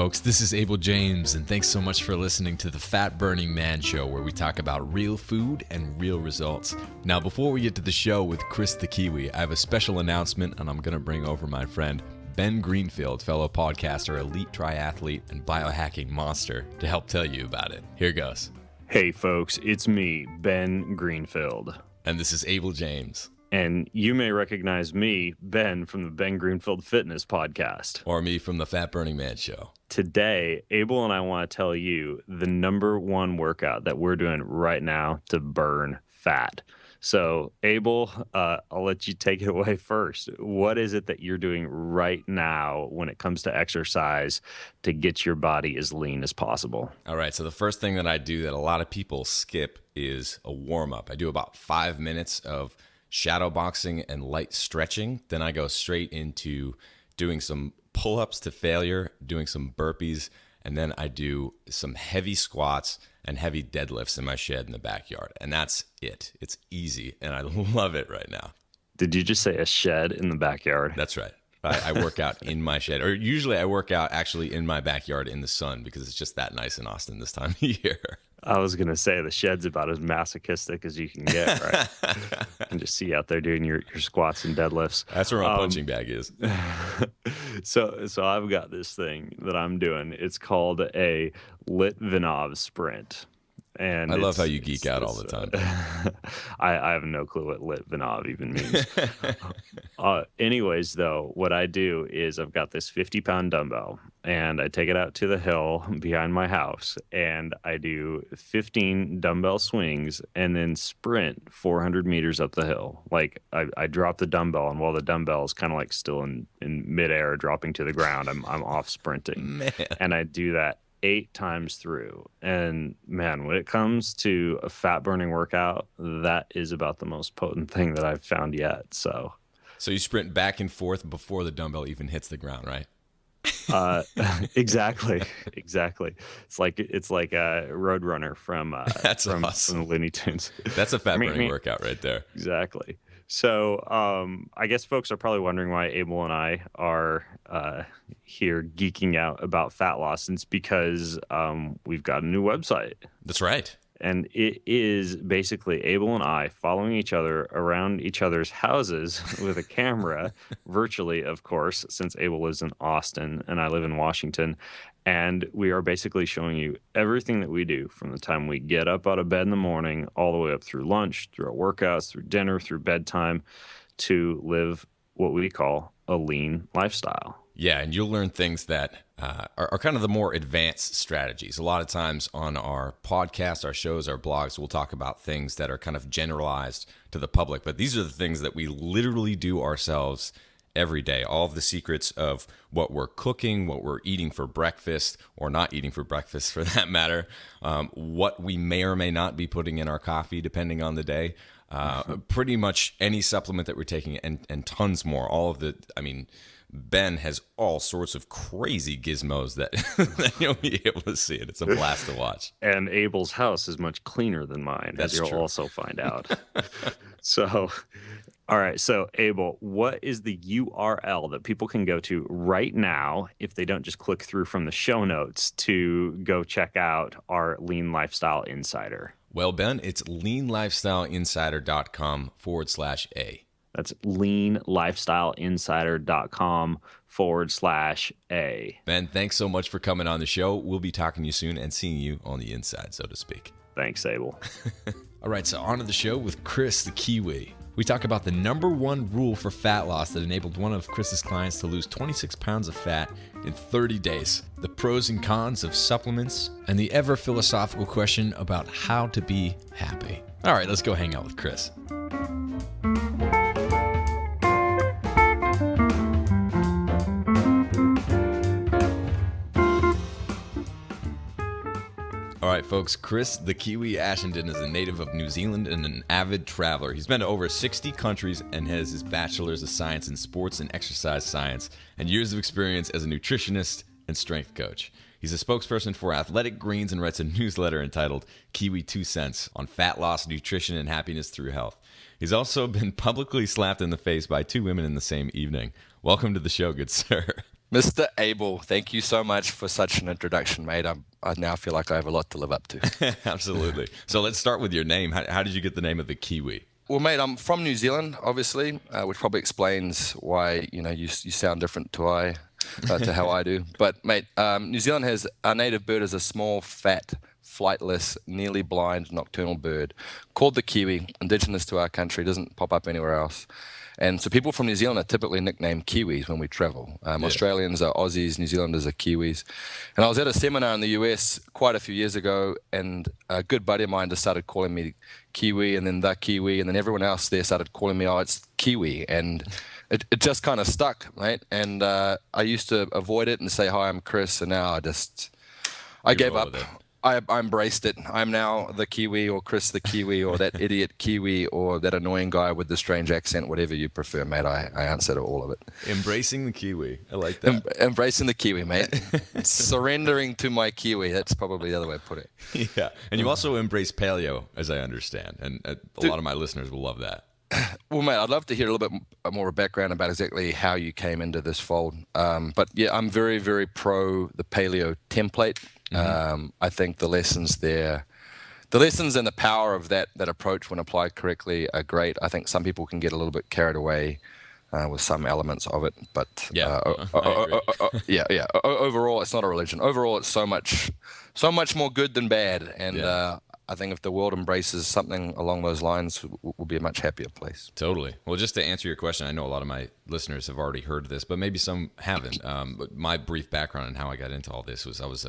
folks. This is Abel James, and thanks so much for listening to the Fat Burning Man Show, where we talk about real food and real results. Now, before we get to the show with Chris the Kiwi, I have a special announcement, and I'm going to bring over my friend Ben Greenfield, fellow podcaster, elite triathlete, and biohacking monster, to help tell you about it. Here goes. Hey, folks, it's me, Ben Greenfield. And this is Abel James. And you may recognize me, Ben, from the Ben Greenfield Fitness Podcast. Or me from the Fat Burning Man Show. Today, Abel and I want to tell you the number one workout that we're doing right now to burn fat. So, Abel, I'll let you take it away first. What is it that you're doing right now when it comes to exercise to get your body as lean as possible? All right, so the first thing that I do that a lot of people skip is a warm-up. I do about 5 minutes of shadow boxing and light stretching. Then I go straight into doing some pull-ups to failure, doing some burpees, and then I do some heavy squats and heavy deadlifts in my shed in the backyard. And that's it. It's easy, and I love it right now. Did you just say a shed in the backyard? That's right. I work out in my shed, or usually I work out actually in my backyard in the sun because it's just that nice in Austin this time of year. I was going to say the shed's about as masochistic as you can get, right? You can just see you out there doing your squats and deadlifts. That's where my punching bag is. So I've got this thing that I'm doing. It's called a Litvinov sprint. And I love how you geek out all the time. I have no clue what Litvinov even means. Anyways, though, what I do is I've got this 50-pound dumbbell, and I take it out to the hill behind my house, and I do 15 dumbbell swings and then sprint 400 meters up the hill. Like, I drop the dumbbell, and while the dumbbell is kind of like still in midair dropping to the ground, I'm off sprinting. Man. And I do that 8 times through. And man, when it comes to a fat burning workout, that is about the most potent thing that I've found yet. So you sprint back and forth before the dumbbell even hits the ground, right? Exactly. It's like a Roadrunner from awesome. from the Looney Tunes. That's a fat burning workout right there. Exactly. So I guess folks are probably wondering why Abel and I are here geeking out about fat loss. And it's because we've got a new website. That's right. And it is basically Abel and I following each other around each other's houses with a camera, virtually, of course, since Abel lives in Austin and I live in Washington. And we are basically showing you everything that we do from the time we get up out of bed in the morning, all the way up through lunch, through our workouts, through dinner, through bedtime, to live what we call a lean lifestyle. Yeah, and you'll learn things that are kind of the more advanced strategies. A lot of times on our podcast, our shows, our blogs, we'll talk about things that are kind of generalized to the public. But these are the things that we literally do ourselves every day. All of the secrets of what we're cooking, what we're eating for breakfast, or not eating for breakfast for that matter, what we may or may not be putting in our coffee depending on the day, pretty much any supplement that we're taking, and tons more. All of the, Ben has all sorts of crazy gizmos that, that you'll be able to see it. It's a blast to watch. And Abel's house is much cleaner than mine, That's as you'll true. also find out. So, all right. So, Abel, what is the URL that people can go to right now if they don't just click through from the show notes to go check out our Lean Lifestyle Insider? Well, Ben, it's leanlifestyleinsider.com/A. That's leanlifestyleinsider.com/A. Ben, thanks so much for coming on the show. We'll be talking to you soon and seeing you on the inside, so to speak. Thanks, Abel. All right, so on to the show with Chris the Kiwi. We talk about the number one rule for fat loss that enabled one of Chris's clients to lose 26 pounds of fat in 30 days, the pros and cons of supplements, and the ever philosophical question about how to be happy. All right, let's go hang out with Chris. All right, folks, Chris the Kiwi Ashenden is a native of New Zealand and an avid traveler. He's been to over 60 countries and has his bachelor's of science in sports and exercise science and years of experience as a nutritionist and strength coach. He's a spokesperson for Athletic Greens and writes a newsletter entitled Kiwi 2 Cents on fat loss, nutrition, and happiness through health. He's also been publicly slapped in the face by 2 women in the same evening. Welcome to the show, good sir. Mr. Abel, thank you so much for such an introduction, mate. I now feel like I have a lot to live up to. Absolutely. So let's start with your name. How did you get the name of the Kiwi? Well, mate, I'm from New Zealand, obviously, which probably explains why you sound different to how I do. But mate, New Zealand has our native bird is a small, fat, flightless, nearly blind nocturnal bird called the kiwi, indigenous to our country, doesn't pop up anywhere else. And so people from New Zealand are typically nicknamed Kiwis when we travel. Yeah. Australians are Aussies, New Zealanders are Kiwis. And I was at a seminar in the US quite a few years ago, and a good buddy of mine just started calling me Kiwi, and then the Kiwi, and then everyone else there started calling me, oh, it's Kiwi. And it just kind of stuck, right? And I used to avoid it and say, hi, I'm Chris, and now I You gave roll up. with it. I embraced it. I'm now the Kiwi, or Chris the Kiwi, or that idiot Kiwi, or that annoying guy with the strange accent, whatever you prefer, mate. I answer to all of it. Embracing the Kiwi. I like that. Embracing the Kiwi, mate. Surrendering to my Kiwi. That's probably the other way to put it. Yeah. And you also embrace paleo, as I understand. And a lot of my listeners will love that. Well, mate, I'd love to hear a little bit more background about exactly how you came into this fold. But yeah, I'm very, very pro the paleo template. I think the lessons there, the lessons and the power of that approach when applied correctly are great. I think some people can get a little bit carried away with some elements of it, but Yeah. I agree. yeah. Overall, it's not a religion. Overall, it's so much more good than bad. And Yeah. I think if the world embraces something along those lines, we'll be a much happier place. Totally. Well, just to answer your question, I know a lot of my listeners have already heard this, but maybe some haven't. But my brief background and how I got into all this was I was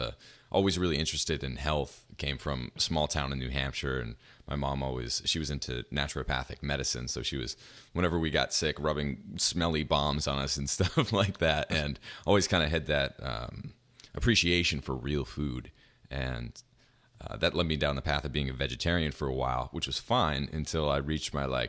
always really interested in health. Came from a small town in New Hampshire, and my mom she was into naturopathic medicine. So she was, whenever we got sick, rubbing smelly bombs on us and stuff like that, and always kind of had that appreciation for real food. And that led me down the path of being a vegetarian for a while, which was fine until I reached my early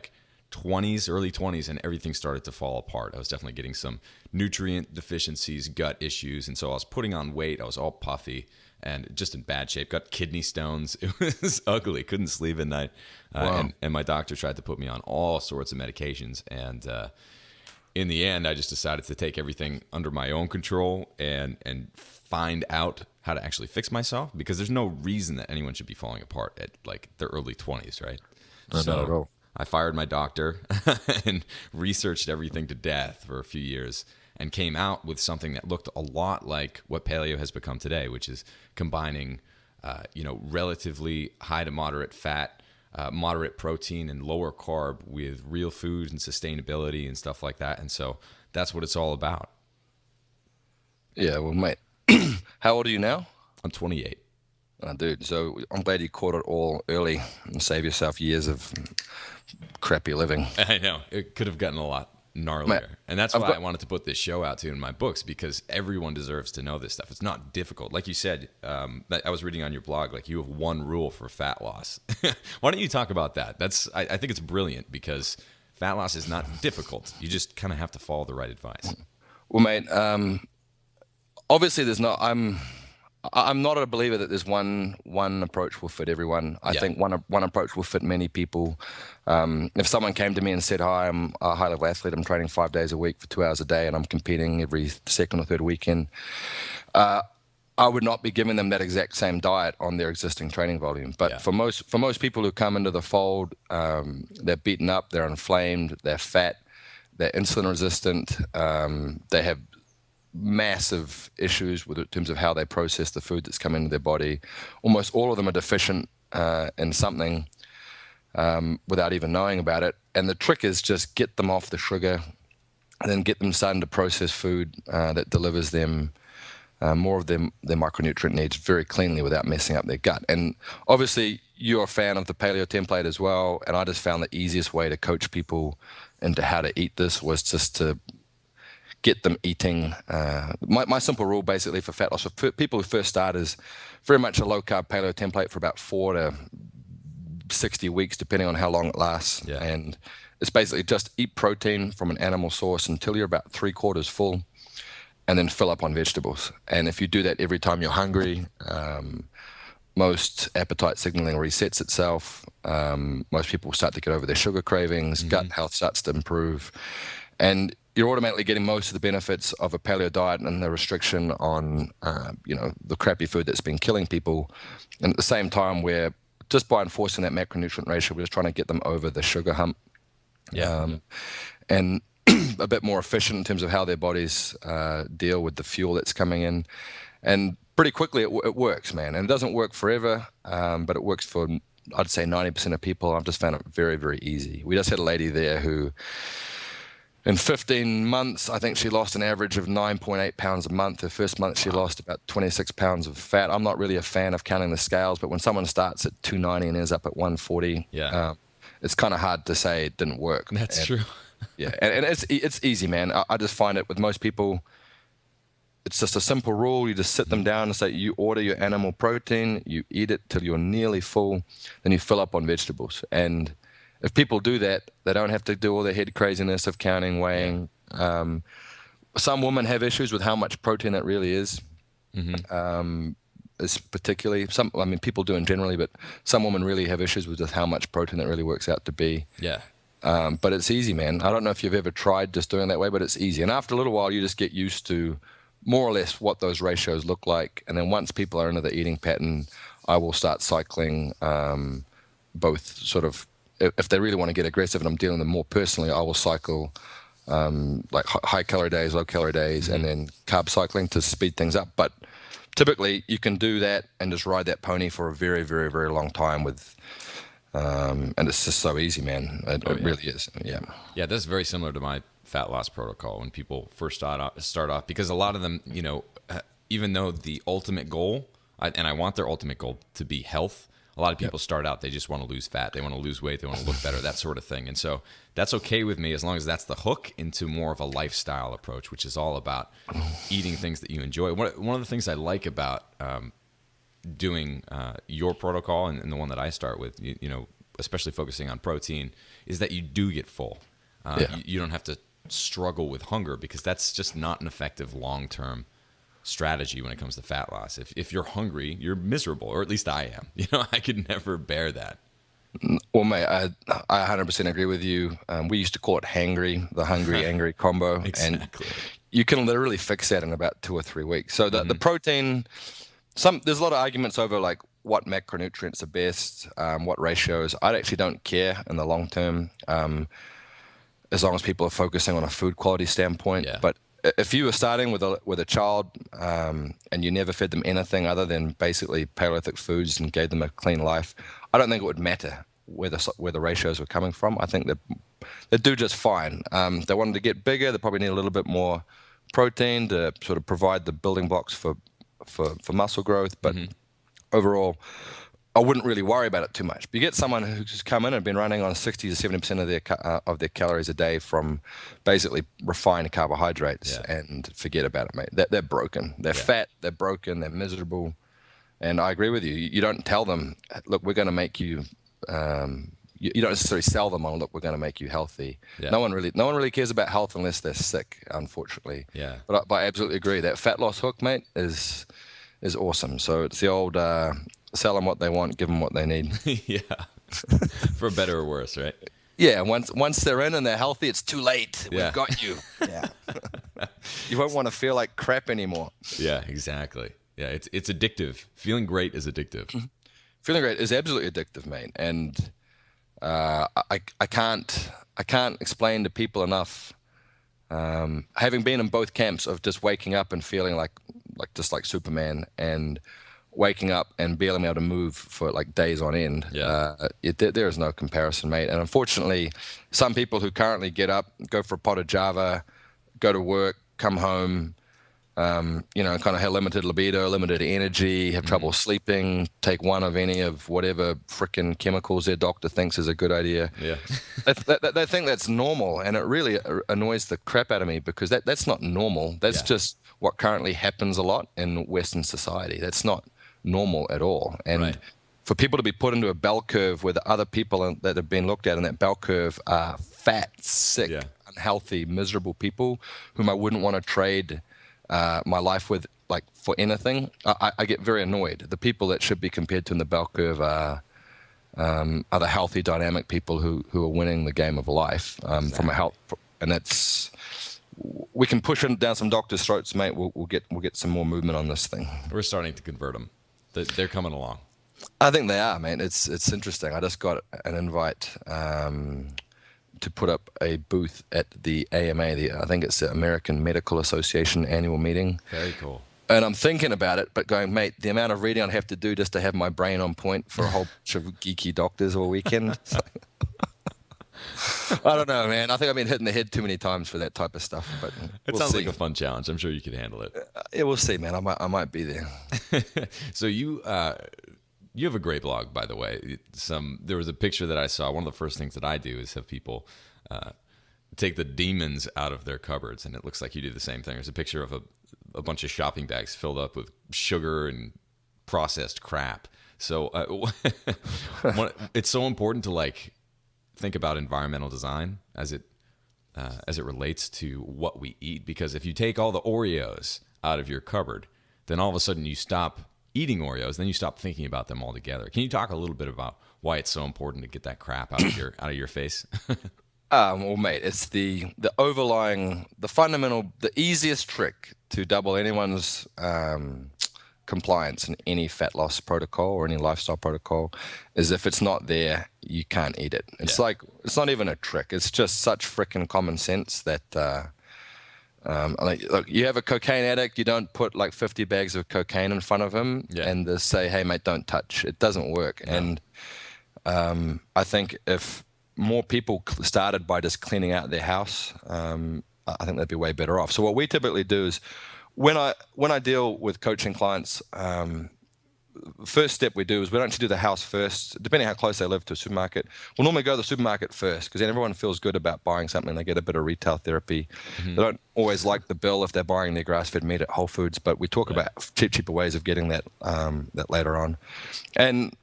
20s, and everything started to fall apart. I was definitely getting some nutrient deficiencies, gut issues, and so I was putting on weight. I was all puffy and just in bad shape. Got kidney stones. It was ugly. Couldn't sleep at night. Wow. And my doctor tried to put me on all sorts of medications, and in the end, I just decided to take everything under my own control and find out how to actually fix myself, because there's no reason that anyone should be falling apart at their early 20s, right? Not at all. I fired my doctor and researched everything to death for a few years and came out with something that looked a lot like what paleo has become today, which is combining, relatively high to moderate fat, moderate protein, and lower carb with real food and sustainability and stuff like that. And so that's what it's all about. Yeah, well, mate, how old are you now? I'm 28. Dude, so I'm glad you caught it all early and save yourself years of crappy living. I know. It could have gotten a lot gnarlier. Mate, And that's I've why got- I wanted to put this show out too in my books, because everyone deserves to know this stuff. It's not difficult. Like you said, I was reading on your blog, you have one rule for fat loss. Why don't you talk about that? I think it's brilliant, because fat loss is not difficult. You just kind of have to follow the right advice. Well, mate, obviously I'm not a believer that there's one approach will fit everyone. I think one approach will fit many people. If someone came to me and said, "Hi, I'm a high-level athlete. I'm training 5 days a week for 2 hours a day, and I'm competing every second or third weekend," I would not be giving them that exact same diet on their existing training volume. But for most people who come into the fold, they're beaten up, they're inflamed, they're fat, they're insulin resistant, they have massive issues in terms of how they process the food that's come into their body. Almost all of them are deficient in something without even knowing about it. And the trick is just get them off the sugar and then get them starting to process food that delivers them more of their micronutrient needs very cleanly without messing up their gut. And obviously you're a fan of the paleo template as well, and I just found the easiest way to coach people into how to eat this was just to get them eating. My simple rule basically for fat loss for people who first start is very much a low carb paleo template for about 4 to 60 weeks, depending on how long it lasts. Yeah. And it's basically just eat protein from an animal source until you're about 3/4 full, and then fill up on vegetables. And if you do that every time you're hungry, most appetite signaling resets itself. Most people start to get over their sugar cravings. Gut health starts to improve. And you're automatically getting most of the benefits of a paleo diet and the restriction on, the crappy food that's been killing people. And at the same time, we're just by enforcing that macronutrient ratio, we're just trying to get them over the sugar hump. And a bit more efficient in terms of how their bodies deal with the fuel that's coming in. And pretty quickly, it works, man. And it doesn't work forever, but it works for, I'd say, 90% of people. I've just found it very, very easy. We just had a lady there who, in 15 months, I think she lost an average of 9.8 pounds a month. Her first month, she lost about 26 pounds of fat. I'm not really a fan of counting the scales, but when someone starts at 290 and ends up at 140, it's kind of hard to say it didn't work. That's true. Yeah, and it's easy, man. I just find it with most people, it's just a simple rule. You just sit them down and say, you order your animal protein, you eat it till you're nearly full, then you fill up on vegetables. And if people do that, they don't have to do all the head craziness of counting, weighing. Some women have issues with how much protein it really is. Is particularly people do in generally, but some women really have issues with just how much protein it really works out to be. Yeah. But it's easy, man. I don't know if you've ever tried just doing it that way, but it's easy. And after a little while, you just get used to more or less what those ratios look like. And then once people are into the eating pattern, I will start cycling both sort of, if they really want to get aggressive and I'm dealing with them more personally, I will cycle like high calorie days, low calorie days, and then carb cycling to speed things up. But typically you can do that and just ride that pony for a very, very, very long time with, and it's just so easy, man. It really is. Yeah. Yeah. That's very similar to my fat loss protocol when people first start off, because a lot of them, even though the ultimate goal, and I want their ultimate goal to be health, a lot of people start out, they just want to lose fat, they want to lose weight, they want to look better, that sort of thing. And so that's okay with me as long as that's the hook into more of a lifestyle approach, which is all about eating things that you enjoy. One of the things I like about doing your protocol and the one that I start with, especially focusing on protein, is that you do get full. You don't have to struggle with hunger, because that's just not an effective long-term strategy when it comes to fat loss. If you're hungry, you're miserable, or at least I am. I could never bear that. Well, mate, I 100% agree with you. We used to call it hangry, the hungry-angry combo. Exactly. And you can literally fix that in about 2 or 3 weeks. So the protein, there's a lot of arguments over like what macronutrients are best, what ratios. I actually don't care in the long term, as long as people are focusing on a food quality standpoint. Yeah. But if you were starting with a child and you never fed them anything other than basically Paleolithic foods and gave them a clean life, I don't think it would matter where the ratios were coming from. I think that they do just fine. They wanted to get bigger, they probably need a little bit more protein to sort of provide the building blocks for muscle growth. But overall, I wouldn't really worry about it too much. But you get someone who's come in and been running on 60 to 70% of their calories a day from basically refined carbohydrates, and forget about it, mate. They're broken. They're fat. They're broken. They're miserable. And I agree with you. You don't tell them, look, we're going to make you. You don't necessarily sell them on, look, we're going to make you healthy. No one really cares about health unless they're sick, unfortunately. Yeah. But I absolutely agree. That fat loss hook, mate, is awesome. So it's the old sell them what they want, give them what they need. Yeah. For better or worse, right? Yeah. Once they're in and they're healthy, it's too late. We've got you. Yeah. You won't want to feel like crap anymore. Yeah, exactly. Yeah, it's addictive. Feeling great is addictive. Feeling great is absolutely addictive, mate. And I can't explain to people enough. Having been in both camps of just waking up and feeling like Superman, and waking up and being able to move for like days on end, there is no comparison, mate. And unfortunately, some people who currently get up, go for a pot of Java, go to work, come home, kind of have limited libido, limited energy, have trouble sleeping, take one of any of whatever frickin' chemicals their doctor thinks is a good idea. Yeah. They think that's normal, and it really annoys the crap out of me, because that's not normal. That's just what currently happens a lot in Western society. That's not normal at all. And for people to be put into a bell curve where the other people that have been looked at in that bell curve are fat, sick, unhealthy, miserable people whom I wouldn't want to trade my life with, like, for anything, I get very annoyed. The people that should be compared to in the bell curve are the healthy, dynamic people who are winning the game of life from a health, and that's we can push it down some doctors' throats, mate. We'll get some more movement on this thing. We're starting to convert them. They're coming along. I think they are, man. It's interesting. I just got an invite to put up a booth at the AMA. I think it's the American Medical Association annual meeting. Very cool. And I'm thinking about it, but going, mate, the amount of reading I'd have to do just to have my brain on point for a whole bunch of geeky doctors all weekend. I don't know, man. I think I've been hitting the head too many times for that type of stuff. But it sounds like a fun challenge. I'm sure you could handle it. Yeah, we'll see, man. I might be there. So you have a great blog, by the way. There was a picture that I saw. One of the first things that I do is have people take the demons out of their cupboards, and it looks like you do the same thing. There's a picture of a bunch of shopping bags filled up with sugar and processed crap. So it's so important to like think about environmental design as it relates to what we eat, because if you take all the Oreos out of your cupboard, then all of a sudden you stop eating Oreos, then you stop thinking about them altogether. Can you talk a little bit about why it's so important to get that crap out of your face? Well, mate, it's the overlying, the fundamental, the easiest trick to double anyone's compliance in any fat loss protocol or any lifestyle protocol is if it's not there, you can't eat it. It's like, it's not even a trick. It's just such freaking common sense that, look, you have a cocaine addict, you don't put like 50 bags of cocaine in front of him and just say, hey, mate, don't touch. It doesn't work. No. And I think if more people started by just cleaning out their house, I think they'd be way better off. So what we typically do is when I deal with coaching clients, first step we do is we don't actually do the house first, depending how close they live to a supermarket. We'll normally go to the supermarket first because then everyone feels good about buying something. They get a bit of retail therapy. Mm-hmm. They don't always like the bill if they're buying their grass-fed meat at Whole Foods, but we talk about cheaper ways of getting that later on. And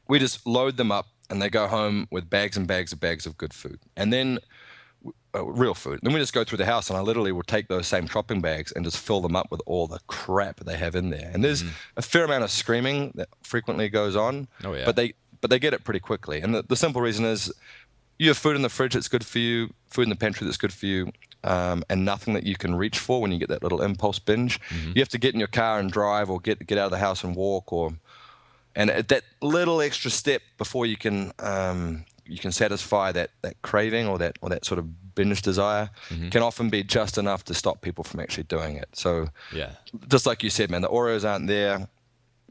we just load them up and they go home with bags and bags of good food. And then real food. Then we just go through the house and I literally will take those same shopping bags and just fill them up with all the crap they have in there. And there's a fair amount of screaming that frequently goes on, but they get it pretty quickly. And the simple reason is you have food in the fridge that's good for you, food in the pantry that's good for you, and nothing that you can reach for when you get that little impulse binge. Mm-hmm. You have to get in your car and drive or get out of the house and walk, and that little extra step before you can satisfy that craving or that sort of binge desire can often be just enough to stop people from actually doing it. So just like you said, man, the Oreos aren't there.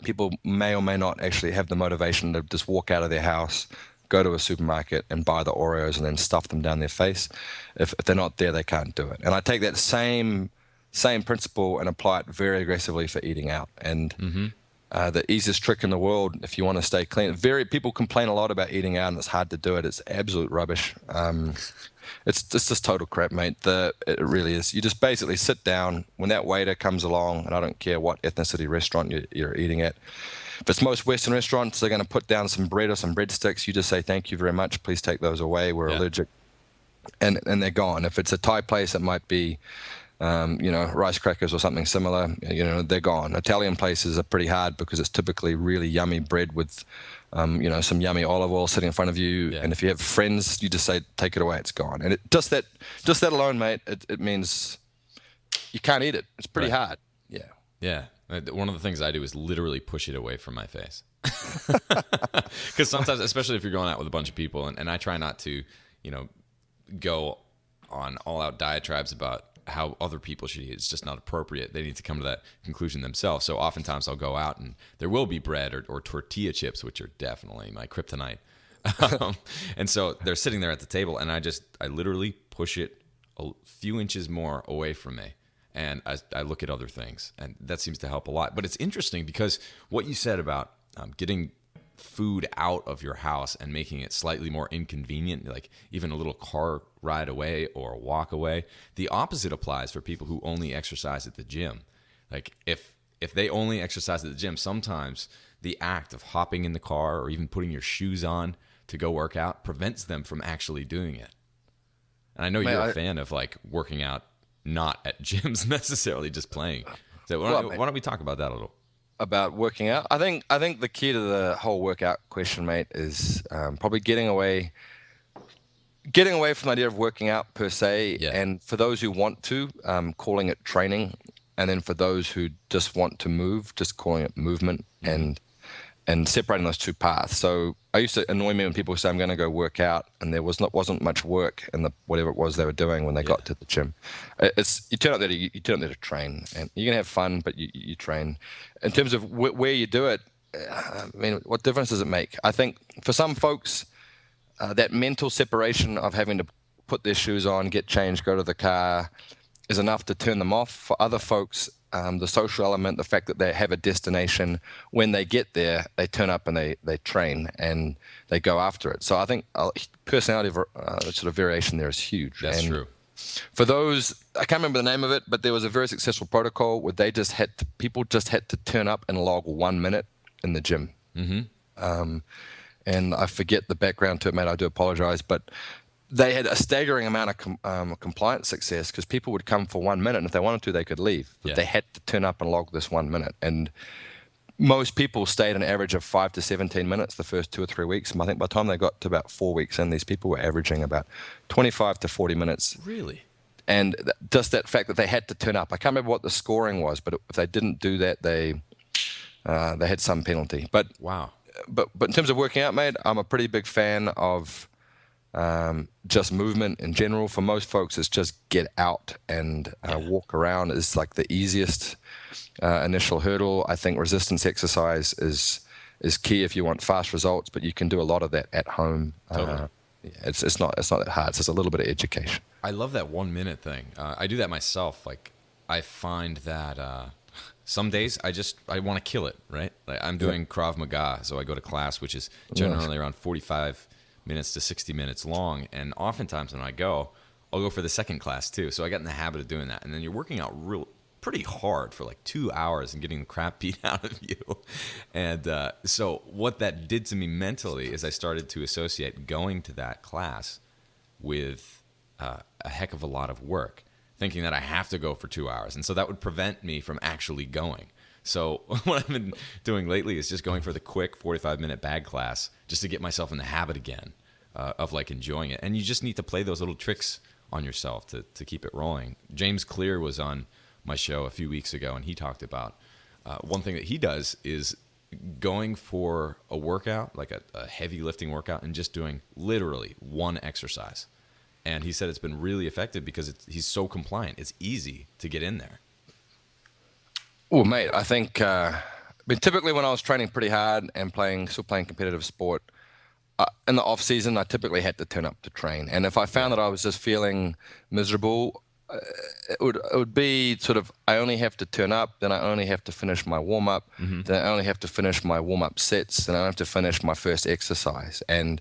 People may or may not actually have the motivation to just walk out of their house, go to a supermarket and buy the Oreos and then stuff them down their face. If they're not there, they can't do it. And I take that same principle and apply it very aggressively for eating out. And the easiest trick in the world, if you want to stay clean. People complain a lot about eating out, and it's hard to do it. It's absolute rubbish. It's just total crap, mate. It really is. You just basically sit down when that waiter comes along, and I don't care what ethnicity restaurant you're eating at. If it's most Western restaurants, they're going to put down some bread or some breadsticks. You just say, thank you very much. Please take those away. We're allergic. And they're gone. If it's a Thai place, it might be rice crackers or something similar, they're gone. Italian places are pretty hard because it's typically really yummy bread with, some yummy olive oil sitting in front of you. Yeah. And if you have friends, you just say, take it away, it's gone. And just that alone, mate, it means you can't eat it. It's pretty hard. Yeah. Yeah. One of the things I do is literally push it away from my face. Because sometimes, especially if you're going out with a bunch of people, and I try not to, go on all-out diatribes about how other people should eat. It's just not appropriate. They need to come to that conclusion themselves. So oftentimes I'll go out and there will be bread or tortilla chips, which are definitely my kryptonite. And so they're sitting there at the table and I literally push it a few inches more away from me. And I look at other things, and that seems to help a lot. But it's interesting because what you said about getting food out of your house and making it slightly more inconvenient, like even a little car ride away or a walk away. The opposite applies for people who only exercise at the gym. Like if they only exercise at the gym, sometimes the act of hopping in the car or even putting your shoes on to go work out prevents them from actually doing it. And I know you're a fan of like working out not at gyms necessarily, just playing. So why don't we talk about that a little? About working out, I think the key to the whole workout question, mate, is probably getting away getting away from the idea of working out per se, Yeah. and for those who want to, calling it training, and then for those who just want to move, just calling it movement, and separating those two paths. So I used to annoy me when people say I'm going to go work out, and there wasn't much work in the whatever it was they were doing when they got to the gym. It's you turn up there to train, and you can have fun, but you train. In terms of where you do it, I mean, what difference does it make? I think for some folks, that mental separation of having to put their shoes on, get changed, go to the car, is enough to turn them off. For other folks, the social element, the fact that they have a destination, when they get there, they turn up and they train and they go after it. So I think personality sort of variation there is huge. That's true. For those, I can't remember the name of it, but there was a very successful protocol where people just had to turn up and log 1 minute in the gym. And I forget the background to it, mate. I do apologize, but they had a staggering amount of compliance success because people would come for 1 minute, and if they wanted to, they could leave. But they had to turn up and log this 1 minute. And most people stayed an average of 5 to 17 minutes the first 2 or 3 weeks. And I think by the time they got to about 4 weeks in, these people were averaging about 25 to 40 minutes. Really? And just that fact that they had to turn up. I can't remember what the scoring was, but if they didn't do that, they had some penalty. But wow. But in terms of working out, mate, I'm a pretty big fan of just movement in general. For most folks, it's just get out and walk around is like the easiest initial hurdle. I think resistance exercise is key if you want fast results, but you can do a lot of that at home. Totally. It's not that hard. It's just a little bit of education. I love that 1 minute thing. I do that myself. Like, I find that some days I want to kill it, right? Like, I'm doing Krav Maga, so I go to class, which is generally around 45 minutes to 60 minutes long. And oftentimes when I go, I'll go for the second class too. So I got in the habit of doing that. And then you're working out pretty hard for like 2 hours and getting the crap beat out of you. And so what that did to me mentally is I started to associate going to that class with a heck of a lot of work, thinking that I have to go for 2 hours. And so that would prevent me from actually going. So what I've been doing lately is just going for the quick 45-minute bag class just to get myself in the habit again of like enjoying it. And you just need to play those little tricks on yourself to keep it rolling. James Clear was on my show a few weeks ago, and he talked about one thing that he does is going for a workout, like a heavy lifting workout, and just doing literally one exercise. And he said it's been really effective because he's so compliant. It's easy to get in there. Well, mate, I think typically when I was training pretty hard and still playing competitive sport, in the off season, I typically had to turn up to train. And if I found that I was just feeling miserable, it would be sort of, I only have to turn up, then I only have to finish my warm up, then I only have to finish my warm up sets, then I have to finish my first exercise. And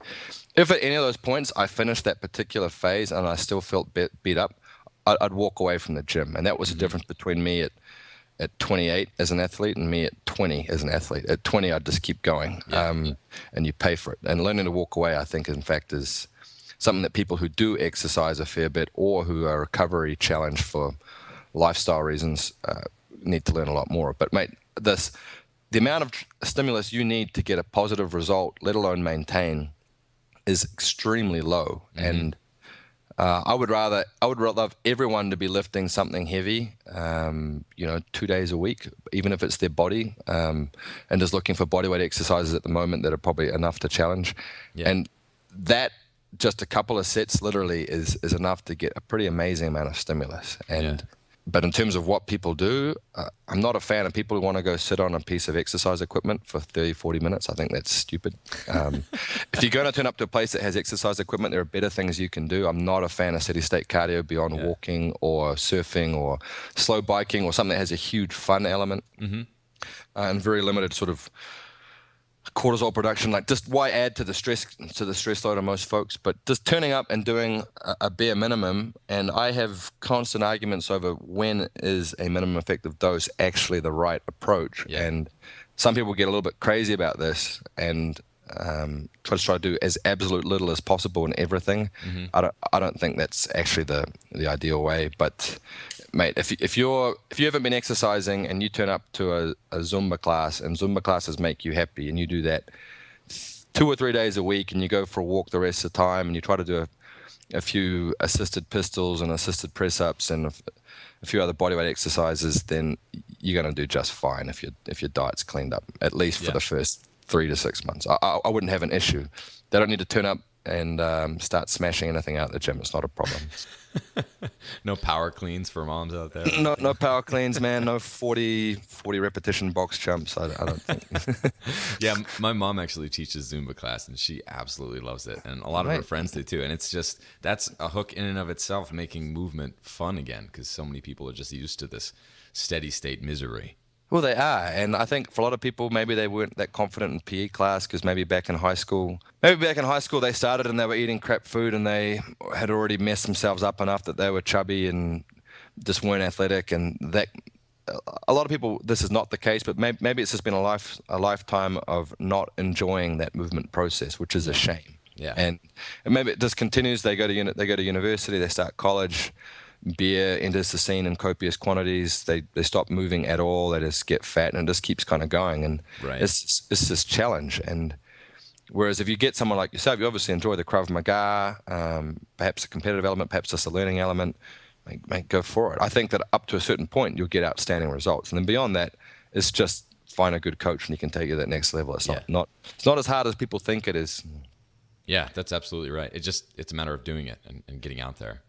if at any of those points I finished that particular phase and I still felt beat up, I'd walk away from the gym. And that was the difference between me at 28 as an athlete and me at 20 as an athlete. At 20, I'd just keep going, and you pay for it. And learning to walk away, I think, in fact, is something that people who do exercise a fair bit or who are recovery challenged for lifestyle reasons need to learn a lot more. But, mate, the amount of stimulus you need to get a positive result, let alone maintain, is extremely low. And I would love everyone to be lifting something heavy, 2 days a week, even if it's their body, and just looking for bodyweight exercises at the moment that are probably enough to challenge. Yeah. And that just a couple of sets literally is enough to get a pretty amazing amount of stimulus. But in terms of what people do, I'm not a fan of people who want to go sit on a piece of exercise equipment for 30, 40 minutes. I think that's stupid. If you're going to turn up to a place that has exercise equipment, there are better things you can do. I'm not a fan of steady-state cardio beyond walking or surfing or slow biking or something that has a huge fun element and very limited sort of cortisol production. Like, just why add to the stress load on most folks? But just turning up and doing a bare minimum, and I have constant arguments over when is a minimum effective dose actually the right approach. And some people get a little bit crazy about this and try to do as absolute little as possible in everything. I don't think that's actually the ideal way. But mate, if you haven't been exercising and you turn up to a Zumba class, and Zumba classes make you happy, and you do that 2 or 3 days a week, and you go for a walk the rest of the time, and you try to do a few assisted pistols and assisted press ups and a few other bodyweight exercises, then you're going to do just fine if your diet's cleaned up, at least for the first 3 to 6 months. I wouldn't have an issue. They don't need to turn up and start smashing anything out of the gym. It's not a problem. No power cleans for moms out there. No power cleans, man. No 40 repetition box jumps. I don't think. Yeah, my mom actually teaches Zumba class, and she absolutely loves it, and a lot of her friends do too. And it's just, that's a hook in and of itself, making movement fun again, because so many people are just used to this steady state misery. Well, they are. And I think for a lot of people, maybe they weren't that confident in PE class because maybe back in high school they started and they were eating crap food and they had already messed themselves up enough that they were chubby and just weren't athletic. And that a lot of people, this is not the case, but maybe it's just been a lifetime of not enjoying that movement process, which is a shame. Yeah. And maybe it just continues. They go to university, they start college. Beer enters the scene in copious quantities. They stop moving at all. They just get fat, and it just keeps kind of going. And it's this challenge. And whereas if you get someone like yourself, you obviously enjoy the Krav Maga, perhaps a competitive element, perhaps just a learning element. Go for it. I think that up to a certain point, you'll get outstanding results, and then beyond that, it's just find a good coach, and he can take you to that next level. It's not as hard as people think it is. Yeah, that's absolutely right. It's a matter of doing it and getting out there.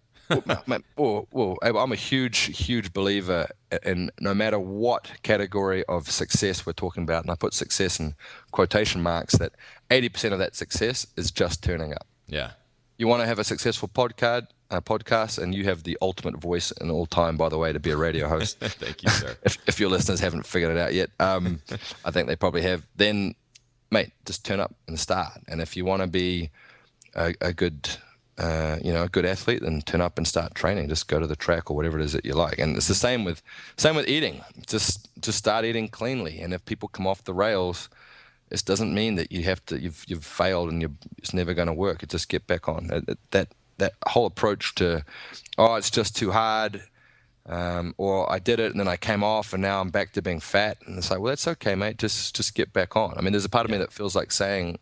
Well, I'm a huge believer in no matter what category of success we're talking about, and I put success in quotation marks, that 80% of that success is just turning up. Yeah. You want to have a successful podcast, and you have the ultimate voice in all time, by the way, to be a radio host. Thank you, sir. If your listeners haven't figured it out yet, I think they probably have. Then, mate, just turn up and start. And if you want to be a good athlete, then turn up and start training. Just go to the track or whatever it is that you like. And it's the same with eating. Just start eating cleanly. And if people come off the rails, it doesn't mean that you've failed and it's never going to work. It just get back on. That whole approach to, it's just too hard, or I did it and then I came off and now I'm back to being fat. And it's like, well, that's okay, mate. Just get back on. I mean, there's a part of me that feels like saying,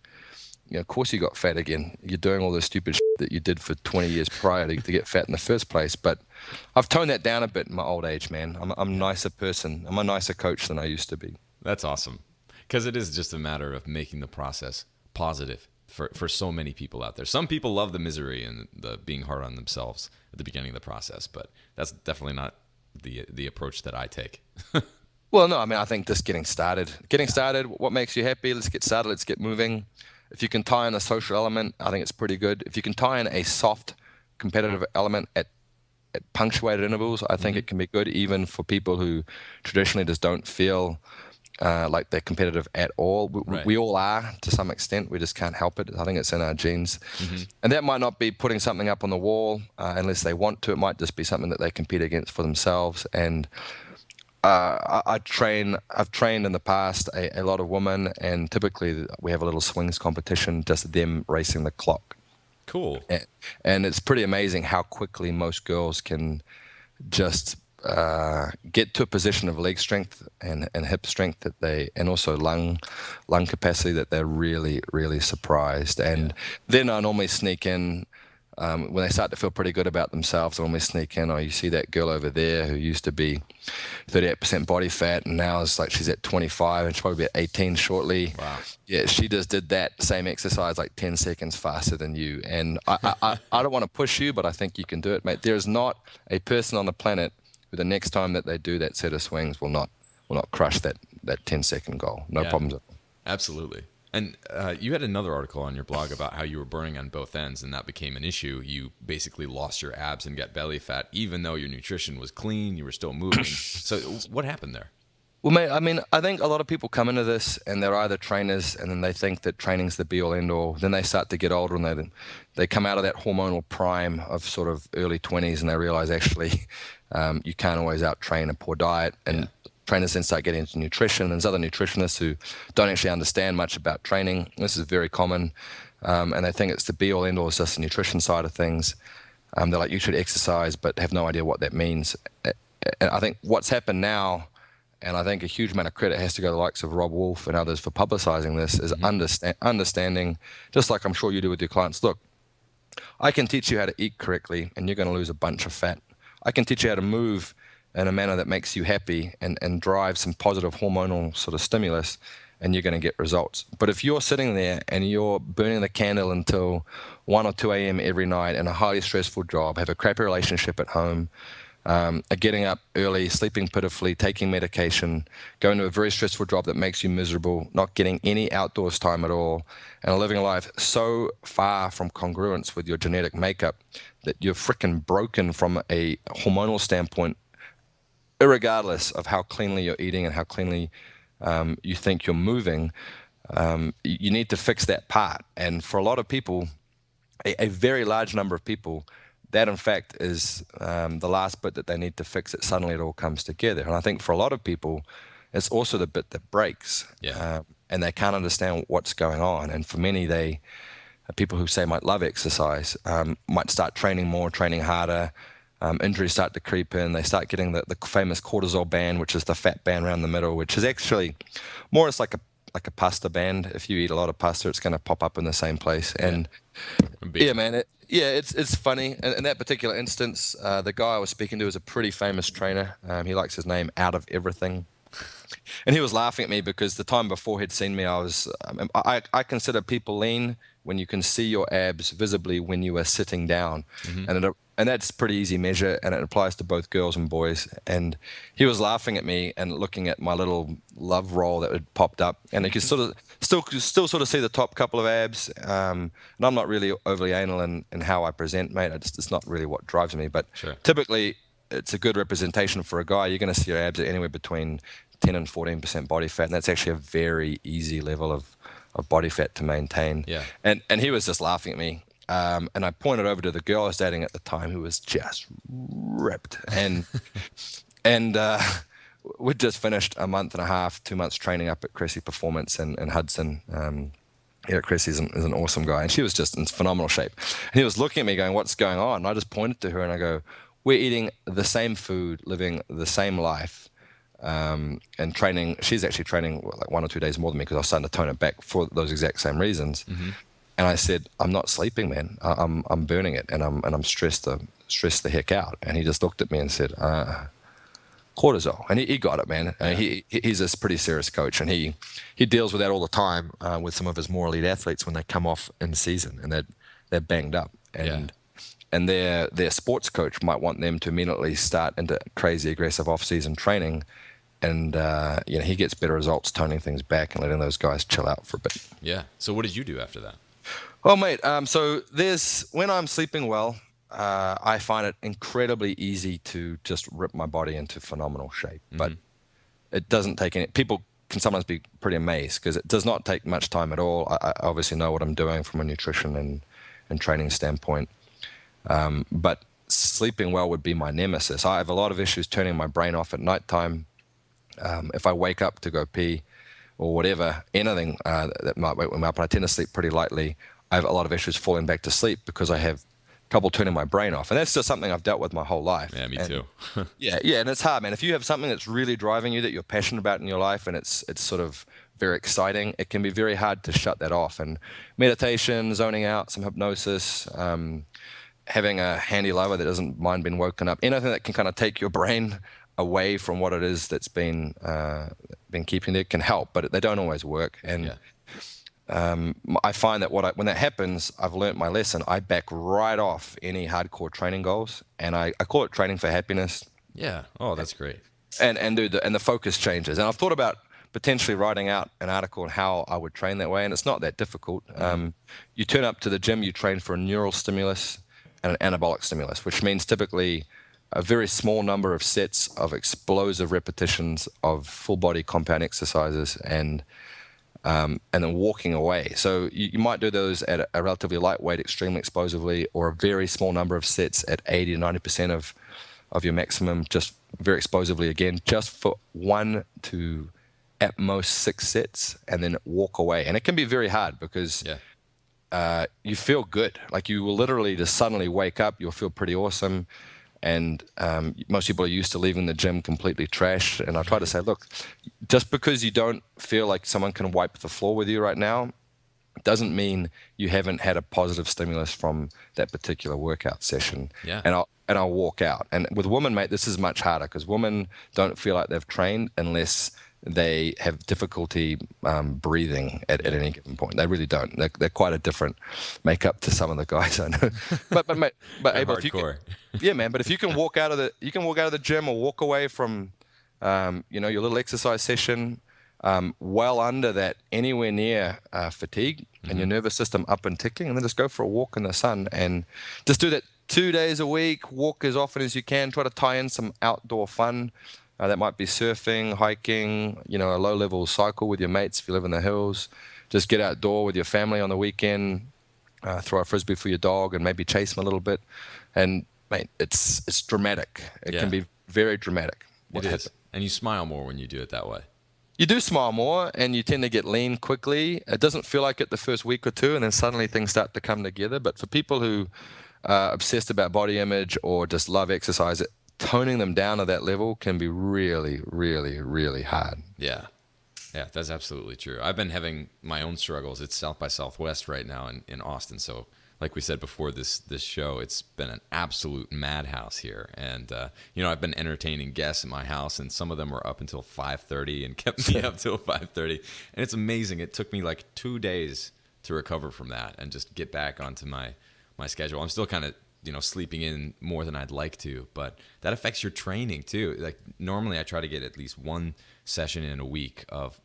of course you got fat again. You're doing all this stupid shit that you did for 20 years prior to get fat in the first place. But I've toned that down a bit in my old age, man. I'm a nicer person. I'm a nicer coach than I used to be. That's awesome. Because it is just a matter of making the process positive for so many people out there. Some people love the misery and the being hard on themselves at the beginning of the process, but that's definitely not the approach that I take. Well, no, I mean, I think just getting started, what makes you happy? Let's get started. Let's get moving. If you can tie in a social element, I think it's pretty good. If you can tie in a soft competitive element at punctuated intervals, I think it can be good, even for people who traditionally just don't feel like they're competitive at all. We all are to some extent. We just can't help it. I think it's in our genes. And that might not be putting something up on the wall unless they want to. It might just be something that they compete against for themselves. And I've trained in the past a lot of women, and typically we have a little swings competition, just them racing the clock. Cool. And it's pretty amazing how quickly most girls can just get to a position of leg strength and hip strength and also lung capacity that they're really, really surprised. And then I normally sneak in, when they start to feel pretty good about themselves, I normally sneak in, you see that girl over there who used to be 38% body fat and now is like she's at 25 and she'll probably be at 18 shortly. Wow. Yeah, she just did that same exercise like 10 seconds faster than you. And I don't want to push you, but I think you can do it, mate. There is not a person on the planet who the next time that they do that set of swings will not crush that 10-second goal. No problems at all. Absolutely. And you had another article on your blog about how you were burning on both ends, and that became an issue. You basically lost your abs and got belly fat, even though your nutrition was clean. You were still moving. So what happened there? Well, mate, I mean, I think a lot of people come into this and they're either trainers and then they think that training's the be-all, end-all. Then they start to get older and they come out of that hormonal prime of sort of early 20s and they realize actually you can't always out-train a poor diet. And trainers then start getting into nutrition. And there's other nutritionists who don't actually understand much about training. This is very common. And they think it's the be-all, end-all, it's just the nutrition side of things. They're like, you should exercise, but have no idea what that means. And I think what's happened now, and I think a huge amount of credit has to go to the likes of Rob Wolf and others for publicizing this, is understanding, just like I'm sure you do with your clients, look, I can teach you how to eat correctly, and you're going to lose a bunch of fat. I can teach you how to move in a manner that makes you happy and drive some positive hormonal sort of stimulus, and you're going to get results. But if you're sitting there and you're burning the candle until 1 or 2 a.m. every night in a highly stressful job, have a crappy relationship at home, are getting up early, sleeping pitifully, taking medication, going to a very stressful job that makes you miserable, not getting any outdoors time at all, and living a life so far from congruence with your genetic makeup that you're freaking broken from a hormonal standpoint, irregardless of how cleanly you're eating and how cleanly you think you're moving, you need to fix that part. And for a lot of people, a very large number of people, that in fact is the last bit that they need to fix. It suddenly it all comes together. And I think for a lot of people, it's also the bit that breaks. Yeah. And they can't understand what's going on. And for many, people who say might love exercise, might start training more, training harder. Injuries start to creep in. They start getting the famous cortisol band, which is the fat band around the middle, which is actually more it's like a pasta band. If you eat a lot of pasta, it's going to pop up in the same place. And yeah, man, it's funny. In that particular instance, the guy I was speaking to is a pretty famous trainer. He likes his name Out of Everything. And he was laughing at me because the time before he'd seen me, I consider people lean when you can see your abs visibly when you are sitting down. Mm-hmm. And that's a pretty easy measure, and it applies to both girls and boys. And he was laughing at me and looking at my little love roll that had popped up, and he could still sort of see the top couple of abs. And I'm not really overly anal in how I present, mate. It's not really what drives me. But Sure. Typically, it's a good representation for a guy. You're going to see your abs at anywhere between 10 and 14% body fat, and that's actually a very easy level of body fat to maintain. Yeah. And he was just laughing at me. And I pointed over to the girl I was dating at the time, who was just ripped. And we'd just finished a month and a half, 2 months training up at Cressy Performance in Hudson. Cressy is an awesome guy, and she was just in phenomenal shape. And he was looking at me going, "What's going on?" And I just pointed to her and I go, "We're eating the same food, living the same life, and training." She's actually training like 1 or 2 days more than me because I was starting to tone it back for those exact same reasons. Mm-hmm. And I said, "I'm not sleeping, man. I'm burning it, and I'm stressed the heck out." And he just looked at me and said, "Cortisol." And he got it, man. Yeah. He's a pretty serious coach, and he deals with that all the time with some of his more elite athletes when they come off in season and they're banged up, and their sports coach might want them to immediately start into crazy aggressive off-season training. And he gets better results toning things back and letting those guys chill out for a bit. Yeah. So what did you do after that? Well, mate, so when I'm sleeping well, I find it incredibly easy to just rip my body into phenomenal shape. Mm-hmm. But it doesn't take any. People can sometimes be pretty amazed because it does not take much time at all. I obviously know what I'm doing from a nutrition and training standpoint. But sleeping well would be my nemesis. I have a lot of issues turning my brain off at nighttime. If I wake up to go pee or whatever, anything that might wake me up, and I tend to sleep pretty lightly, I have a lot of issues falling back to sleep because I have trouble turning my brain off. And that's just something I've dealt with my whole life. Yeah, me too. yeah, and it's hard, man. If you have something that's really driving you, that you're passionate about in your life, and it's sort of very exciting, it can be very hard to shut that off. And meditation, zoning out, some hypnosis, having a handy lover that doesn't mind being woken up, anything that can kind of take your brain away from what it is that's been keeping there can help, but they don't always work. And I find that when that happens, I've learnt my lesson. I back right off any hardcore training goals, and I call it training for happiness. Yeah. Oh, that's great. And the focus changes. And I've thought about potentially writing out an article on how I would train that way, and it's not that difficult. You turn up to the gym, you train for a neural stimulus and an anabolic stimulus, which means typically a very small number of sets of explosive repetitions of full body compound exercises and then walking away. So you might do those at a relatively lightweight, extremely explosively, or a very small number of sets at 80 to 90% of your maximum, just very explosively again, just for 1 to at most 6 sets, and then walk away. And it can be very hard because you feel good. Like you will literally just suddenly wake up, you'll feel pretty awesome. And most people are used to leaving the gym completely trashed. And I try to say, look, just because you don't feel like someone can wipe the floor with you right now doesn't mean you haven't had a positive stimulus from that particular workout session. Yeah. And I'll walk out. And with women, mate, this is much harder because women don't feel like they've trained unless they have difficulty breathing at any given point. They really don't. They're quite a different makeup to some of the guys I know. But Abel, if you can, yeah, man. But if you can walk out of the gym or walk away from your little exercise session well under that, anywhere near fatigue, and your nervous system up and ticking, and then just go for a walk in the sun and just do that 2 days a week. Walk as often as you can. Try to tie in some outdoor fun. That might be surfing, hiking, a low-level cycle with your mates if you live in the hills. Just get outdoor with your family on the weekend, throw a frisbee for your dog, and maybe chase him a little bit. And, mate, it's dramatic. It can be very dramatic. It is. And you smile more when you do it that way. You do smile more, and you tend to get lean quickly. It doesn't feel like it the first week or two, and then suddenly things start to come together. But for people who are obsessed about body image or just love exercise, toning them down to that level can be really, really, really hard. Yeah, that's absolutely true. I've been having my own struggles. It's South by Southwest right now in Austin. So like we said before this show, it's been an absolute madhouse here. And, I've been entertaining guests in my house, and some of them were up until 5:30 and kept me up till 5:30. And it's amazing. It took me like 2 days to recover from that and just get back onto my schedule. I'm still kind of sleeping in more than I'd like to, but that affects your training too. Like normally I try to get at least one session in a week of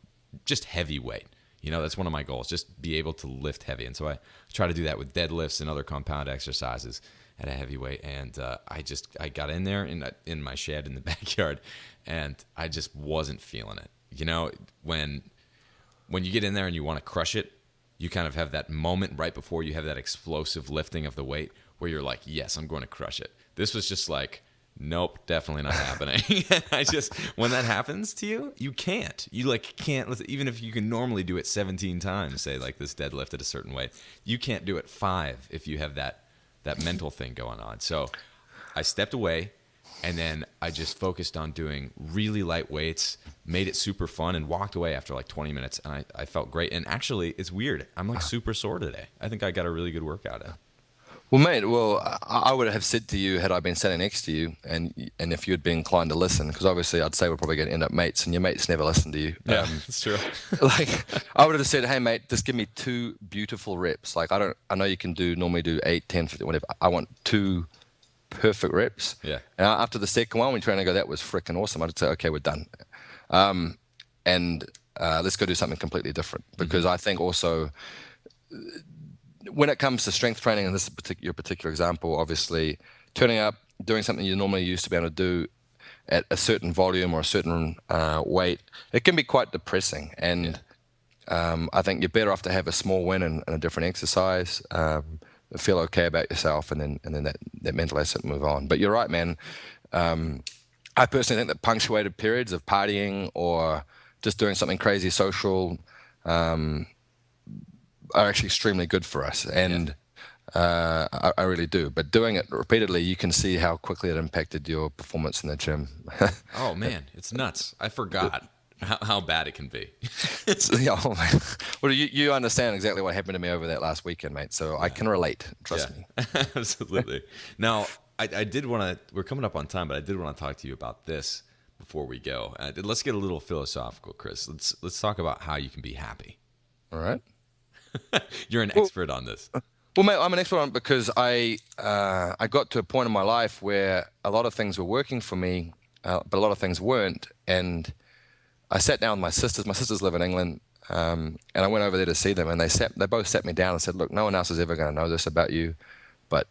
just heavy weight. That's one of my goals, just be able to lift heavy. And so I try to do that with deadlifts and other compound exercises at a heavy weight. And I got in there in my shed in the backyard, and I just wasn't feeling it. When you get in there and you want to crush it, you kind of have that moment right before you have that explosive lifting of the weight where you're like, yes, I'm going to crush it. This was just like, nope, definitely not happening. And when that happens to you, you can't. You can't, even if you can normally do it 17 times, say like this deadlift at a certain weight, you can't do it 5 if you have that mental thing going on. So I stepped away, and then I just focused on doing really light weights, made it super fun, and walked away after like 20 minutes. And I felt great. And actually, it's weird. I'm like super sore today. I think I got a really good workout in. Well, mate, I would have said to you had I been standing next to you, and if you'd been inclined to listen, because obviously I'd say we're probably going to end up mates, and your mates never listen to you. Yeah, that's true. I would have said, hey, mate, just give me 2 beautiful reps. Like I know you can normally do 8, 10, 15, whatever. I want 2 perfect reps. Yeah. And after the second one, we try and go, that was freaking awesome. I'd say, okay, we're done. And let's go do something completely different, because I think also, when it comes to strength training, and this is your particular example, obviously, turning up, doing something you normally used to be able to do at a certain volume or a certain weight, it can be quite depressing. And I think you're better off to have a small win in a different exercise, feel okay about yourself, and then that mental asset move on. But you're right, man. I personally think that punctuated periods of partying or just doing something crazy social are actually extremely good for us, and I really do. But doing it repeatedly, you can see how quickly it impacted your performance in the gym. Oh man, it's nuts. I forgot how bad it can be. Oh, man. Well, you understand exactly what happened to me over that last weekend, mate. So I can relate. Trust me. Absolutely. Now, I did want to. We're coming up on time, but I did want to talk to you about this before we go. Let's get a little philosophical, Chris. Let's talk about how you can be happy. All right. You're an expert on this. Well, mate, I'm an expert on it because I got to a point in my life where a lot of things were working for me, but a lot of things weren't. And I sat down with my sisters. My sisters live in England, and I went over there to see them. And they both sat me down and said, "Look, no one else is ever going to know this about you, but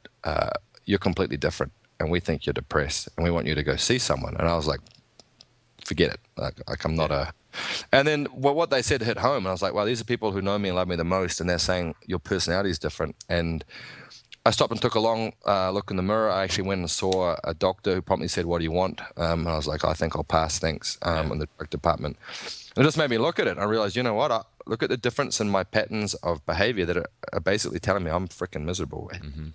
you're completely different, and we think you're depressed, and we want you to go see someone." And I was like, "Forget it. Like I'm not a." And then what they said hit home, and I was like, "Well, these are people who know me and love me the most, and they're saying your personality is different." And I stopped and took a long look in the mirror. I actually went and saw a doctor who promptly said, "What do you want?" And I was like, "I think I'll pass, thanks," in the drug department. And it just made me look at it. And I realized, you know what? Look at the difference in my patterns of behavior that are basically telling me I'm freaking miserable. Mm-hmm.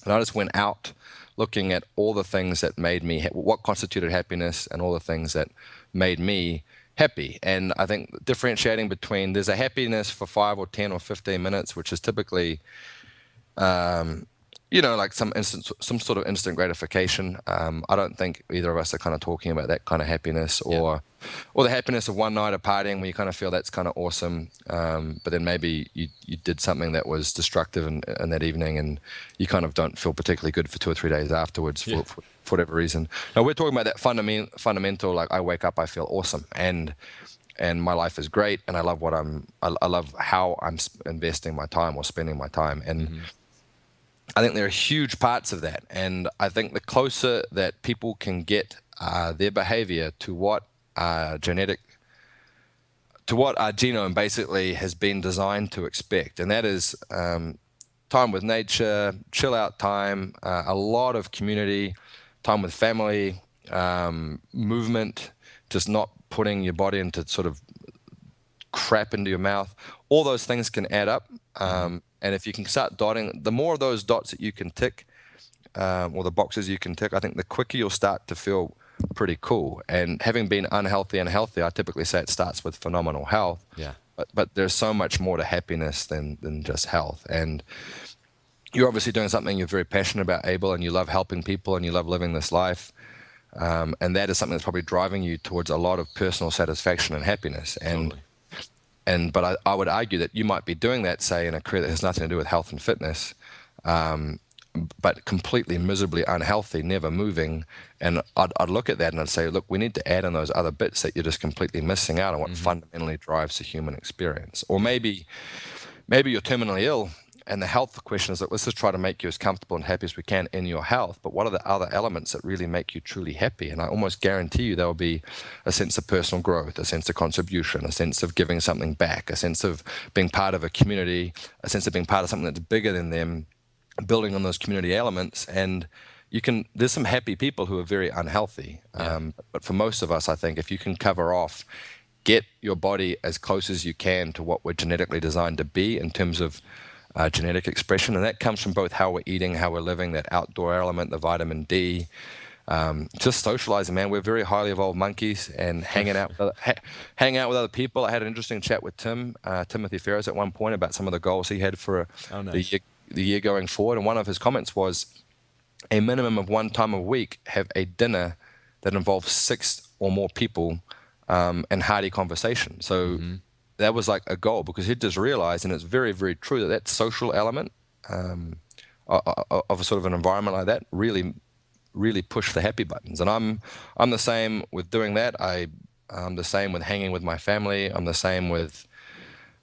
And I just went out looking at all the things that made me, what constituted happiness, and all the things that made me happy. And I think differentiating between, there's a happiness for 5 or 10 or 15 minutes, which is typically, like some sort of instant gratification. I don't think either of us are kind of talking about that kind of happiness, or the happiness of one night of partying where you kind of feel that's kind of awesome. But then maybe you did something that was destructive in that evening, and you kind of don't feel particularly good for 2 or 3 days afterwards for whatever reason. Now we're talking about that fundamental, like I wake up, I feel awesome, and my life is great, and I love how I'm investing my time or spending my time. And I think there are huge parts of that. And I think the closer that people can get their behavior to what our genome basically has been designed to expect, and that is time with nature, chill out time, a lot of community, time with family, movement, just not putting your body into sort of crap into your mouth. All those things can add up. And if you can start dotting, the more of those dots that you can tick, or the boxes you can tick, I think the quicker you'll start to feel pretty cool. And having been unhealthy and healthy, I typically say it starts with phenomenal health. Yeah. But there's so much more to happiness than just health. And you're obviously doing something you're very passionate about, Abel, and you love helping people and you love living this life. And that is something that's probably driving you towards a lot of personal satisfaction and happiness. Totally. But I would argue that you might be doing that, say, in a career that has nothing to do with health and fitness, but completely miserably unhealthy, never moving. And I'd look at that and I'd say, look, we need to add in those other bits that you're just completely missing out on what fundamentally drives the human experience. Or maybe you're terminally ill, and the health question is that let's just try to make you as comfortable and happy as we can in your health. But what are the other elements that really make you truly happy? And I almost guarantee you there will be a sense of personal growth, a sense of contribution, a sense of giving something back, a sense of being part of a community, a sense of being part of something that's bigger than them, building on those community elements. And there's some happy people who are very unhealthy. But for most of us, I think if you can cover off, get your body as close as you can to what we're genetically designed to be in terms of genetic expression, and that comes from both how we're eating, how we're living, that outdoor element, the vitamin D, just socializing, man. We're very highly evolved monkeys, and hanging out with other people. I had an interesting chat with Timothy Ferris at one point about some of the goals he had for the year going forward, and one of his comments was a minimum of one time a week have a dinner that involves 6 or more people and hearty conversation. So that was like a goal, because he just realized, and it's very, very true, that social element of a sort of an environment like that really, really push the happy buttons. And I'm the same with doing that. I'm the same with hanging with my family. I'm the same with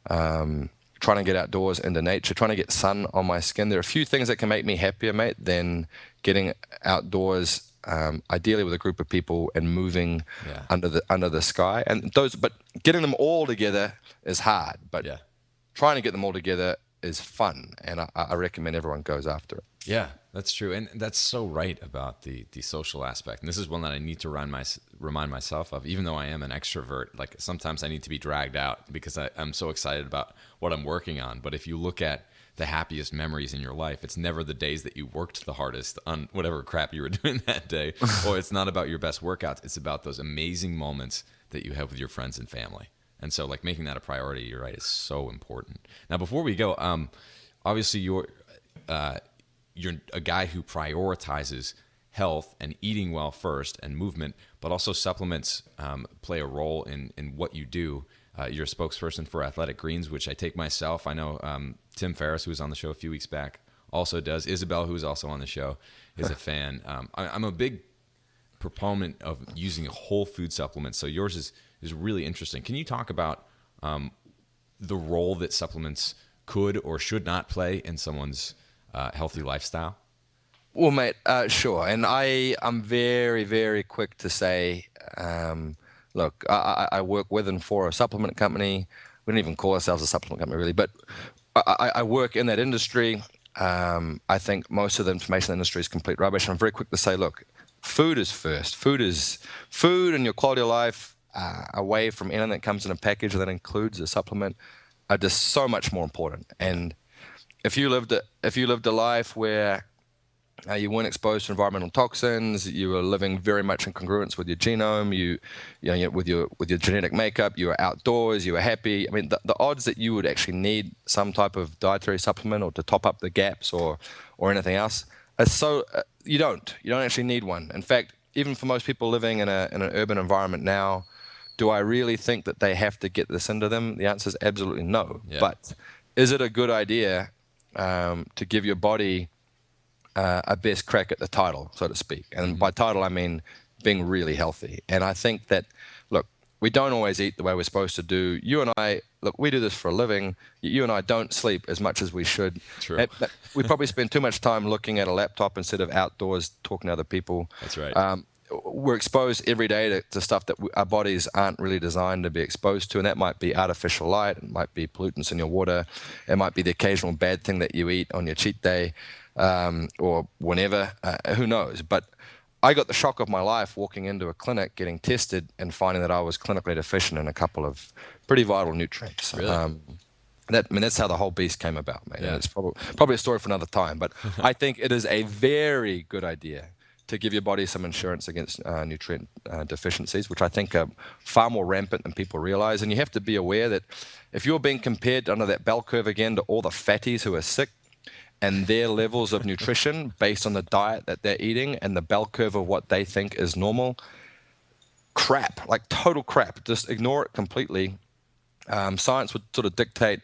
trying to get outdoors into nature, trying to get sun on my skin. There are a few things that can make me happier, mate, than getting outdoors, ideally with a group of people and moving under the sky. And but getting them all together is hard. But trying to get them all together is fun, and I recommend everyone goes after it. Yeah, that's true, and that's so right about the social aspect. And this is one that I need to remind myself of. Even though I am an extrovert, like sometimes I need to be dragged out because I'm so excited about what I'm working on. But if you look at the happiest memories in your life, it's never the days that you worked the hardest on whatever crap you were doing that day, or it's not about your best workouts. It's about those amazing moments that you have with your friends and family. And so, like, making that a priority, you're right, is so important. Now, before we go, obviously you're a guy who prioritizes health and eating well first and movement, but also supplements play a role in what you do. You're a spokesperson for Athletic Greens, which I take myself. I know Tim Ferriss, who was on the show a few weeks back, also does. Isabel, who is also on the show, is a fan. I'm a big proponent of using whole food supplements. So yours is really interesting. Can you talk about the role that supplements could or should not play in someone's healthy lifestyle? Well, mate, sure. And I'm very, very quick to say, look, I work with and for a supplement company. We don't even call ourselves a supplement company, really, but I work in that industry. I think most of the information in the industry is complete rubbish. And I'm very quick to say, look, food is first. Food and your quality of life, away from anything that comes in a package that includes a supplement, are just so much more important. And if you lived a life where You weren't exposed to environmental toxins. You were living very much in congruence with your genome. With your genetic makeup, you were outdoors. You were happy. I mean, the odds that you would actually need some type of dietary supplement or to top up the gaps or anything else are so you don't actually need one. In fact, even for most people living in an urban environment now, do I really think that they have to get this into them? The answer is absolutely no. Yeah. But is it a good idea to give your body a best crack at the title, so to speak? And by title, I mean being really healthy. And I think that, look, we don't always eat the way we're supposed to do. You and I, look, we do this for a living. You and I don't sleep as much as we should. True. We probably spend too much time looking at a laptop instead of outdoors talking to other people. That's right. We're exposed every day to stuff that our bodies aren't really designed to be exposed to, and that might be artificial light, it might be pollutants in your water, it might be the occasional bad thing that you eat on your cheat day, or whenever, who knows. But I got the shock of my life walking into a clinic, getting tested, and finding that I was clinically deficient in a couple of pretty vital nutrients. Really? That's how the whole beast came about, mate. Yeah. It's probably a story for another time, but I think it is a very good idea to give your body some insurance against nutrient deficiencies, which I think are far more rampant than people realize. And you have to be aware that if you're being compared under that bell curve again to all the fatties who are sick and their levels of nutrition based on the diet that they're eating and the bell curve of what they think is normal, crap, like total crap. Just ignore it completely. Science would sort of dictate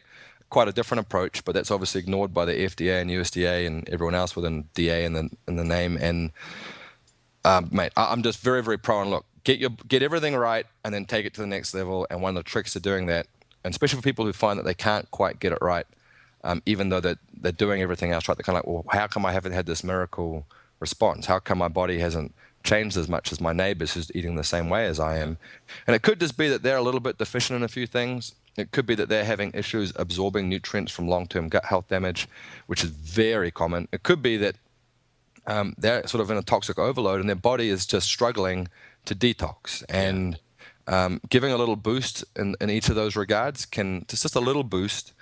quite a different approach, but that's obviously ignored by the FDA and USDA and everyone else within DA in the name. And mate, I'm just very, very pro and look, get everything right and then take it to the next level. And one of the tricks to doing that, and especially for people who find that they can't quite get it right, even though they're doing everything else right, they're kind of like, well, how come I haven't had this miracle response? How come my body hasn't changed as much as my neighbors who's eating the same way as I am? And it could just be that they're a little bit deficient in a few things. It could be that they're having issues absorbing nutrients from long-term gut health damage, which is very common. It could be that they're sort of in a toxic overload and their body is just struggling to detox. And giving a little boost in each of those regards just a little boost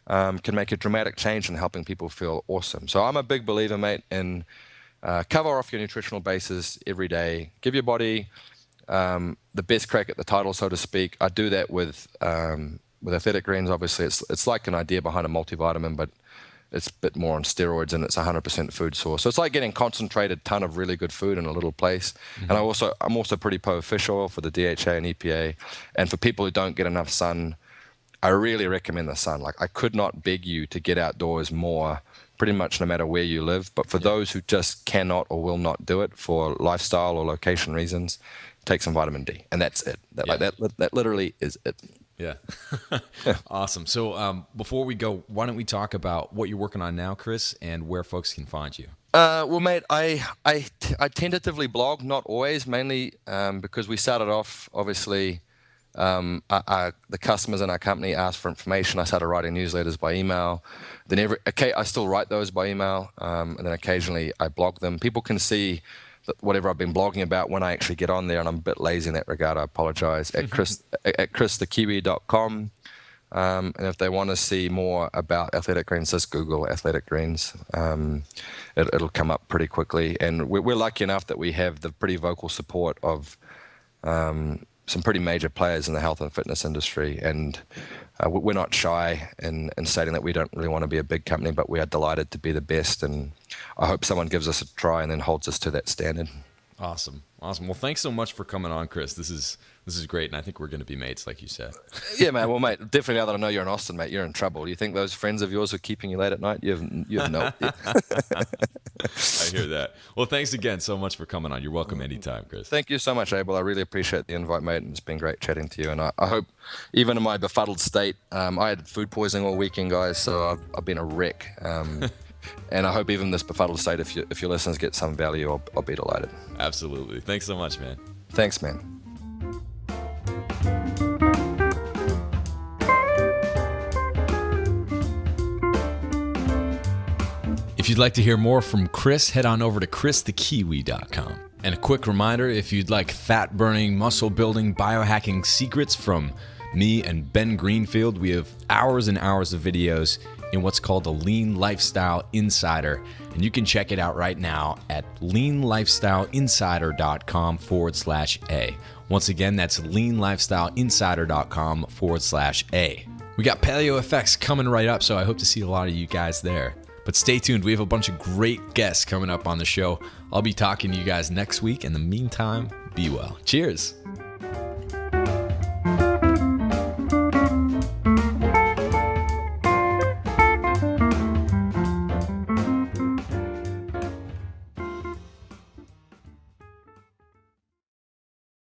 can make a dramatic change in helping people feel awesome. So I'm a big believer, mate, in cover off your nutritional bases every day. Give your body the best crack at the title, so to speak. I do that with athletic greens. Obviously, it's like an idea behind a multivitamin, but it's a bit more on steroids and it's 100% food source. So it's like getting concentrated ton of really good food in a little place. Mm-hmm. And I'm also pretty pro fish oil for the DHA and EPA. And for people who don't get enough sun, I really recommend the sun. Like, I could not beg you to get outdoors more, pretty much no matter where you live. But for those who just cannot or will not do it for lifestyle or location reasons, take some vitamin D, and that's it. That literally is it. Yeah. Awesome. So before we go, why don't we talk about what you're working on now, Chris, and where folks can find you? Well, mate, I tentatively blog, not always, mainly because we started off, obviously, the customers in our company asked for information. I started writing newsletters by email. Then I still write those by email, and then occasionally I blog them. People can see whatever I've been blogging about when I actually get on there, and I'm a bit lazy in that regard. I apologize. At christhekiwi.com. And if they want to see more about Athletic Greens, just Google Athletic Greens. It'll come up pretty quickly. And we're lucky enough that we have the pretty vocal support of some pretty major players in the health and fitness industry. And we're not shy in stating that we don't really want to be a big company, but we are delighted to be the best. And I hope someone gives us a try and then holds us to that standard. Awesome. Well, thanks so much for coming on, Chris. This is great, and I think we're going to be mates, like you said. Yeah, man. Well, mate, definitely now that I know you're in Austin, mate, you're in trouble. Do you think those friends of yours are keeping you late at night? You have no idea. I hear that. Well, thanks again so much for coming on. You're welcome anytime, Chris. Thank you so much, Abel. I really appreciate the invite, mate, and it's been great chatting to you. And I hope, even in my befuddled state, I had food poisoning all weekend, guys, so I've been a wreck. And I hope even this befuddled state, if your listeners get some value, I'll be delighted. Absolutely. Thanks so much, man. Thanks, man. If you'd like to hear more from Chris, head on over to christhekiwi.com. And a quick reminder, if you'd like fat-burning, muscle-building, biohacking secrets from me and Ben Greenfield, we have hours and hours of videos in what's called the Lean Lifestyle Insider. And you can check it out right now at leanlifestyleinsider.com/A. Once again, that's leanlifestyleinsider.com/A. We got Paleo Effects coming right up, so I hope to see a lot of you guys there. But stay tuned. We have a bunch of great guests coming up on the show. I'll be talking to you guys next week. In the meantime, be well. Cheers.